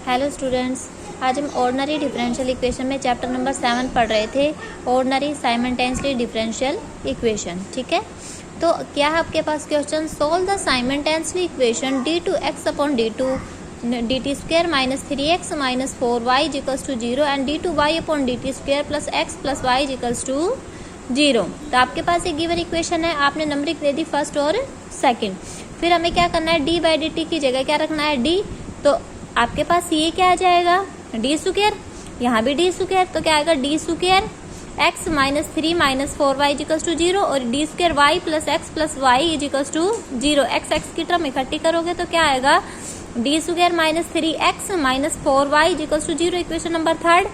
Hello students, आज हम ordinary differential equation में चैप्टर नंबर 7 पढ़ रहे थे, ऑर्डिनरी साइमल्टेनियसली डिफरेंशियल इक्वेशन। ठीक है, तो क्या है आपके पास question, solve the simultaneously equation d2x upon d2 dt square minus 3x minus 4y equals to 0 and d2y upon dt square plus x plus y equals to 0। तो आपके पास एक गिवन इक्वेशन है, आपने नंबरिंग दे दी फर्स्ट और second. फिर हमें क्या करना है, d बाई dt की जगह क्या रखना है, d। तो आपके पास ये क्या आ जाएगा, डी स्क्वायर, यहाँ भी डी स्क्वायर, तो क्या आएगा D square X minus 3 minus 4y equals to 0 और D square Y plus X plus Y equals to 0। X X की टर्म इकट्ठी करोगे तो क्या आएगा, D square minus 3x minus 4y equals to 0, equation number third,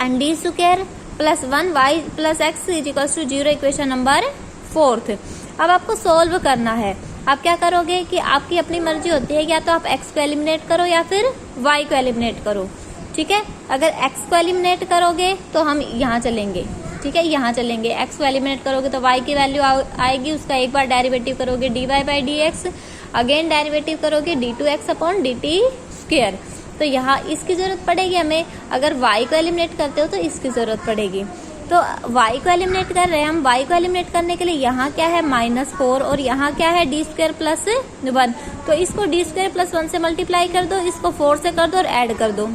and D square plus 1y plus X equals to 0, equation number fourth. अब आपको solve करना है। आप क्या करोगे कि आपकी अपनी मर्जी होती है, या तो आप x को एलिमिनेट करो या फिर y को एलिमिनेट करो। ठीक है, अगर x को एलिमिनेट करोगे तो हम यहाँ चलेंगे। ठीक है, यहाँ चलेंगे। x को एलिमिनेट करोगे तो y की वैल्यू आएगी, उसका एक बार डेरिवेटिव करोगे dy by dx, again derivative करोगे d2x अपॉन dt स्क्वायर। तो यहाँ इसकी जरूरत पड़ेगी हमें, अगर y को एलिमिनेट करते हो तो इसकी जरूरत पड़ेगी। तो y को एलिमिनेट कर रहे हैं हम, y को एलिमिनेट करने के लिए यहाँ क्या है -4 और यहाँ क्या है डी स्क्वायर प्लस 1। तो इसको डी स्क्वायर प्लस 1 से मल्टीप्लाई कर दो, इसको 4 से कर दो और ऐड कर दो,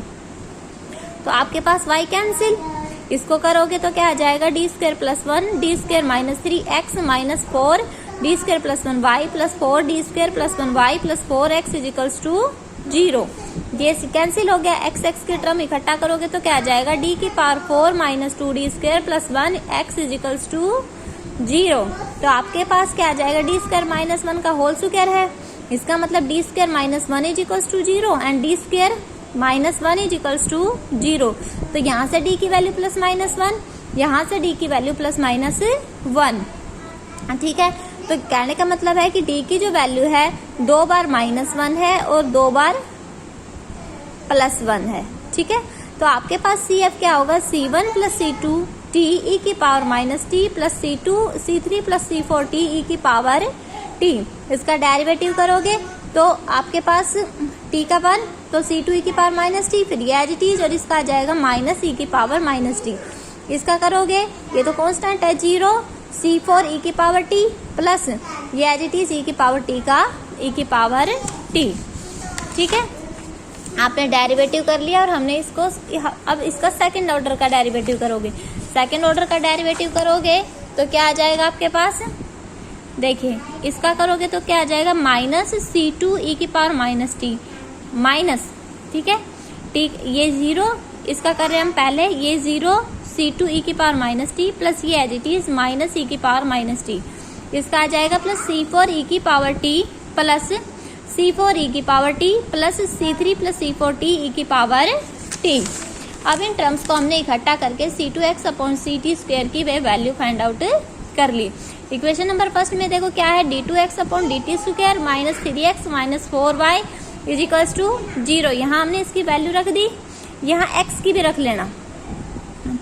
तो आपके पास y कैंसिल। इसको करोगे तो क्या आ जाएगा, D square plus 1 D square minus 3x minus 4 D square plus 1y plus 4 D square plus 1y plus 4x equals to 0। ये कैंसिल हो गया, एक्स एक्स की टर्म इकट्ठा करोगे तो क्या आ जाएगा, d की power 4 minus 2d square plus 1 x equals to 0। तो आपके पास क्या आ जाएगा, डी स्क्वायर माइनस 1 का होल स्क्वायर है, इसका मतलब D square minus 1 equals to 0 and D square minus 1 equals to 0। तो यहाँ से d की वैल्यू प्लस माइनस 1, यहाँ से d की वैल्यू प्लस माइनस 1। ठीक है, तो कहने का मतलब है कि d की जो वैल्यू है 2 बार -1 है और 2 बार +1 है। ठीक है, तो आपके पास CF क्या होगा, C1 plus C2 t e की power minus t plus C2 C3 plus C4 t e की पावर t। इसका डेरिवेटिव करोगे तो आपके पास t का वन, तो C2 e की पावर माइनस t, फिर ये एज इट इज और इसका आ जाएगा माइनस e की पावर माइनस t। इसका करोगे, ये तो कांस्टेंट है 0, C4 e की पावर t प्लस ये एज इट इज e की पावर t का e की पावर t। ठीक है, आपने डेरिवेटिव कर लिया और हमने इसको, अब इसका सेकंड ऑर्डर का डेरिवेटिव करोगे। सेकंड ऑर्डर का डेरिवेटिव करोगे तो क्या आ जाएगा आपके पास, देखिए इसका करोगे तो क्या आ जाएगा, माइनस C2 e की पावर माइनस t माइनस, ठीक है, ठीक, ये 0, इसका कर रहे हैं हम पहले, ये 0 C2 e की पावर माइनस t प्लस ये as it is minus e की पावर माइनस t। इसका आ जाएगा प्लस C4 e की power t plus C4 e की power t plus C3 plus C4 t e की पावर t। अब इन टर्म्स को हमने इकट्ठा करके C2x अपॉन CT स्क्वायर की वे वैल्यू फाइंड आउट कर ली। इक्वेशन नंबर फर्स्ट में देखो क्या है, d2x upon dt square minus 3x minus 4y is equals to 0। यहाँ हमने इसकी वैल्यू रख दी, यहाँ x की भी रख लेना।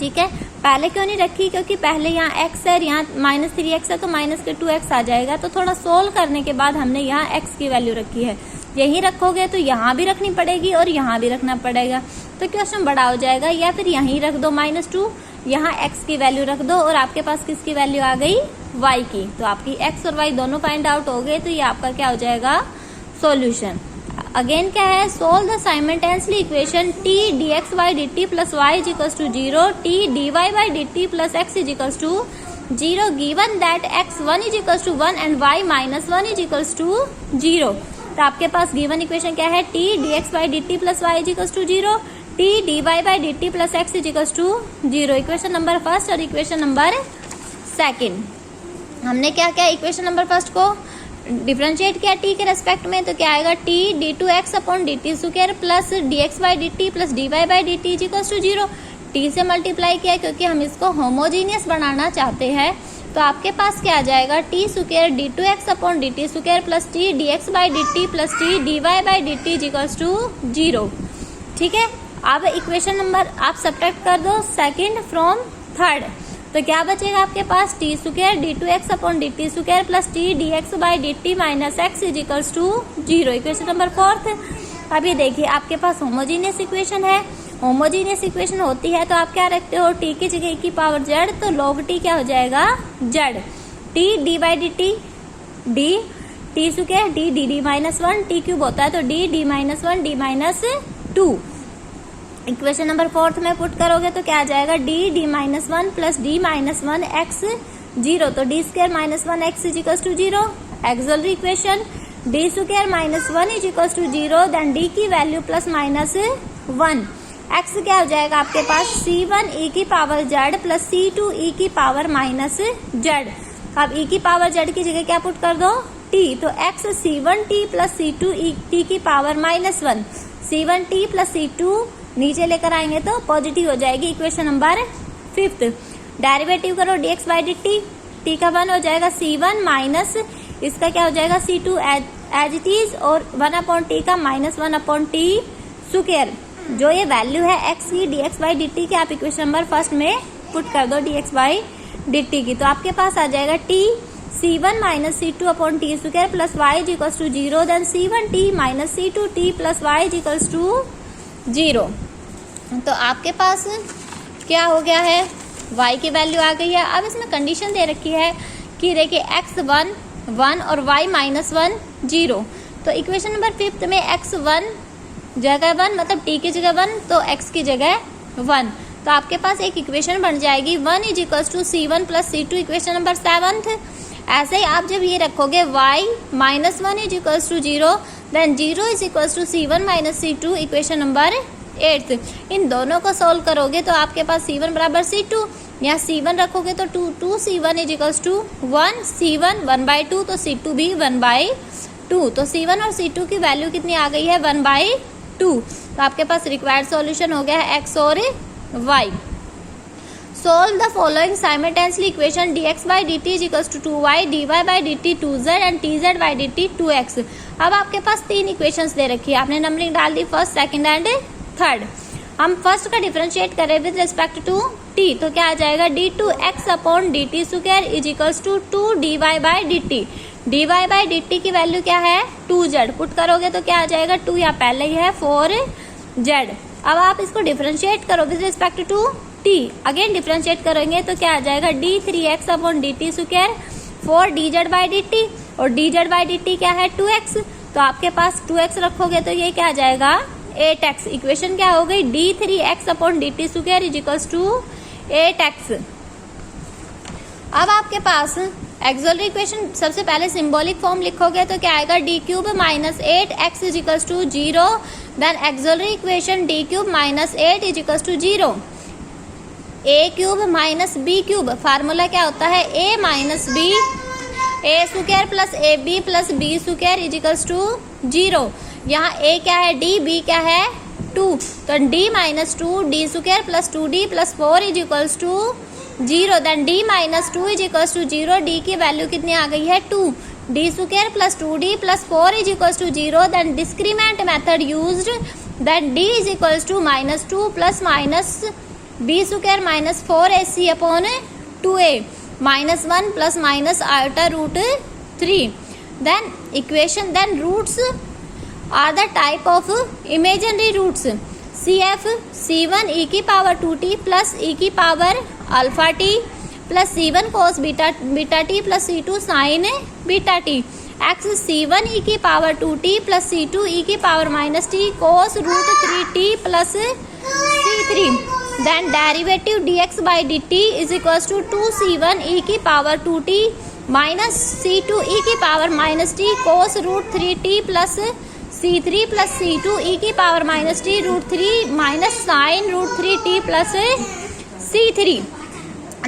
ठीक है, पहले क्यों नहीं रखी, क्योंकि पहले यहाँ x है, यहाँ माइनस 3x है तो माइनस के 2x आ जाएगा, तो थोड़ा सोल्व करने के बाद हमने यहाँ x की वैल्यू रखी है। यही रखोगे तो यहाँ भी रखनी पड़ेगी और यहाँ भी रखना पड़ेगा, तो क्वेश्चन बड़ा हो जाएगा। या फिर यहीं रख दो -2, यहाँ x की वैल्यू रख दो और आपके पास किसकी वैल्यू आ गई, y की। तो आपकी x और y दोनों फाइंड आउट हो गए, तो ये आपका क्या हो जाएगा, सोल्यूशन। अगेन क्या है, solve the simultaneously equation t dx by dt plus y is equals to 0 t dy by dt plus x is equals to 0 given that x1 is equals to 1 and y minus 1 is equals to 0। तो आपके पास given equation क्या है, t dx by dt plus y is equals to 0 t dy by dt plus x is equals to 0। Equation number first और equation number second हमने क्या क्या, इक्वेशन number फर्स्ट को डिफरेंशिएट किया t के रेस्पेक्ट में, तो क्या आएगा, t d2x upon dt square plus dx by dt plus dy by dt is equals to 0। t से मल्टीप्लाई किया क्योंकि हम इसको होमोजीनियस बनाना चाहते हैं, तो आपके पास क्या आ जाएगा, t square d2x upon dt square plus t dx by dt plus t dy by dt is equals to 0। ठीक है, अब इक्वेशन नंबर आप सब्ट्रैक्ट कर दो सेकंड फ्रॉम थर्ड, तो क्या बचेगा आपके पास, T square d2x upon dt square plus t dx by dt minus x is equals to 0। Equation number fourth. अब ये देखिए आपके पास होमोजीनियस इक्वेशन है। होमोजीनियस इक्वेशन होती है तो आप क्या रखते हो, टी की जगह की पावर जेड, तो log टी क्या हो जाएगा, Z. T D by D T, D T square D D D minus one, T cube होता है तो D D minus one D minus two. Equation number 4 में पुट करोगे तो क्या आ जाएगा, D D minus one plus D minus one X zero, तो D square minus one X is equal to zero. Auxiliary equation D square minus one is equal to zero, then D की value plus minus one. X क्या हो जाएगा आपके पास, C1 e की power Z plus C2 e की power minus Z. अब e की पावर जेड की जगह क्या पुट कर दो, t, तो x C1t plus C2 t की power minus one, C1t plus C2 नीचे लेकर आएंगे तो पॉजिटिव हो जाएगी। इक्वेशन नंबर 5 डेरिवेटिव करो dx बाई dt, t का 1 हो जाएगा C1 माइनस इसका क्या हो जाएगा C2 एज इट इज, और 1/t का माइनस 1/t स्क्वायर। जो ये वैल्यू है x की dx बाई dt की आप इक्वेशन नंबर 1 में पुट कर दो dx बाई dt की, तो आपके पास आ जाएगा t C1 minus C2/t square plus y is equals to zero, then C1t minus C2t plus y is equals to zero. तो आपके पास क्या हो गया है, y की वैल्यू आ गई है। अब इसमें कंडीशन दे रखी है कि देखिए x1 1 और y माइनस 1 0, तो इक्वेशन नंबर 5 में x1 जगह 1 मतलब t की जगह 1 तो x की जगह 1, तो आपके पास एक इक्वेशन बन जाएगी 1 is equals to C1 plus C2, equation number 7। ऐसे ही आप जब ये रखोगे y minus 1 is equals to zero, then 0 is equals to C1 minus C2, equation number 8। इन दोनों को सोल्व करोगे तो आपके पास C1 बराबर C2, यहाँ C1 रखोगे तो 2 C1 is equals to 1, C1 1/2 तो C2 भी 1/2, तो C1 और C2 की वैल्यू कितनी आ गई है, 1/2। तो आपके पास रिक्वायर्ड सॉल्यूशन हो गया है x और y। Solve the following simultaneously equation dx by dt is equals to 2y, dy by dt 2z and tz by dt 2x। अब आपके पास 3 इक्वेशंस दे रखी है, आपने नंबरिंग डाल दी फर्स्ट, सेकंड एंड थर्ड। हम फर्स्ट का डिफरेंशिएट करें विद रिस्पेक्ट टू t, तो क्या आ जाएगा, d2x upon dt square is equals to 2dy by dt। dy by dt की वैल्यू क्या है, 2z, पुट करोगे तो क्या आ जाएगा, 2 यहाँ पहले ही है 4z। अब आप इसको डिफरेंशिएट करो with respect to t, again differentiate करेंगे तो क्या आ जाएगा, d3x upon dt square 4dz by dt, और dz बाई dt क्या है 2x, तो आपके पास 2x रखोगे तो ये क्या आ जाएगा 8x। इक्वेशन क्या हो गई, d3x upon dt square is equals to 8x। अब आपके पास एक्सिलरी इक्वेशन सबसे पहले सिंबॉलिक फॉर्म लिखोगे तो क्या आएगा, d cube minus 8x is equals to 0, then auxiliary equation d cube minus 8 is equals to 0, a cube minus b cube, formula क्या होता है a minus b, a square plus A B plus B square is equals to 0। यहाँ a क्या है, d, b क्या है 2, तो d minus 2 d square plus 2d plus 4 is equals to 0, then d minus 2 is equals to 0, d की value कितनी आ गई है 2, d square plus 2d plus 4 is equals to 0, then discriminant method used, then d is equals to minus 2 plus minus b square minus 4ac upon 2a minus 1 plus minus iota root 3। Then equation, then roots are the type of imaginary roots, cf c1 e की power 2t plus e की power alpha t plus c1 cos beta t plus c2 sin beta t, x c1 e की power 2t plus c2 e की power minus t cos root 3t plus c3। Then derivative dx by dt is equals to 2c1 e की power 2t minus c2 e की power minus t cos root 3t plus c3 plus c2 e की power minus t root 3 minus sine root 3t plus c3।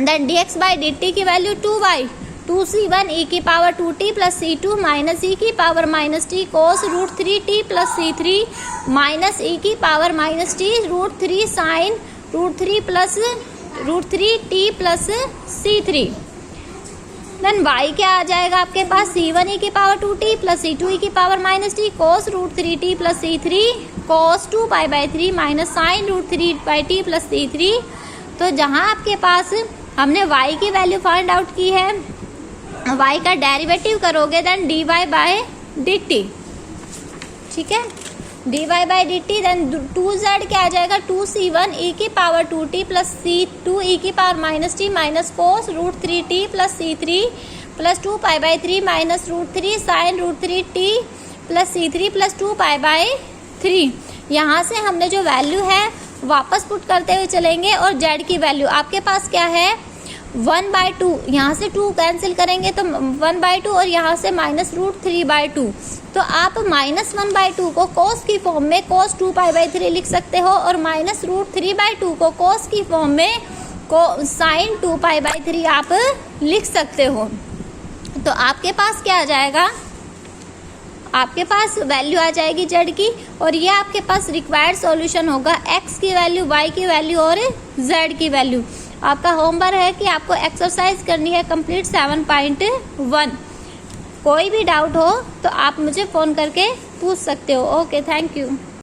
Then dx by dt की value 2y, 2c1 e की power 2t plus c2 minus e की power minus t cos root 3t plus c3 minus e की power minus t root 3 sine root 3 plus root 3t plus c3। Then y क्या आ जाएगा आपके पास, c1 e की power 2t plus c2 e की power minus t cos root 3t plus c3 cos 2π/3 minus sine root 3/t plus c3। तो जहां आपके पास हमने y की वैल्यू फाइंड आउट की है, y का डेरिवेटिव करोगे देन dy बाय dt, ठीक है। dy by D T, then 2z क्या आ जाएगा 2c1 e की power 2t plus c2 e की power minus T minus cos root 3t plus c3 plus 2 pi by 3 minus root 3 sine root 3t plus c3 plus 2 pi by 3। यहाँ से हमने जो value है वापस पुट करते हुए चलेंगे और z की वैल्यू आपके पास क्या है 1/2, यहाँ से 2 कैंसिल करेंगे तो 1/2 और यहाँ से माइनस रूट 3/2। तो आप -1/2 को कोस की फॉर्म में कोस 2 पाई बाई 3 लिख सकते हो और माइनस रूट 3/2 को कोस की फॉर्म में साइन 2 पाई बाई 3 आप लिख सकते हो। तो आपके पास क्या आ जाएगा, आपके पास वैल्यू आ जाएगी z की और ये आपके पास रिक्वायर्ड सॉल्यूशन होगा x की वैल्यू, y की वैल्यू और z की वैल्यू। आपका होमवर्क है कि आपको एक्सरसाइज करनी है कंप्लीट 7.1। कोई भी डाउट हो तो आप मुझे फ़ोन करके पूछ सकते हो। Okay, thank you.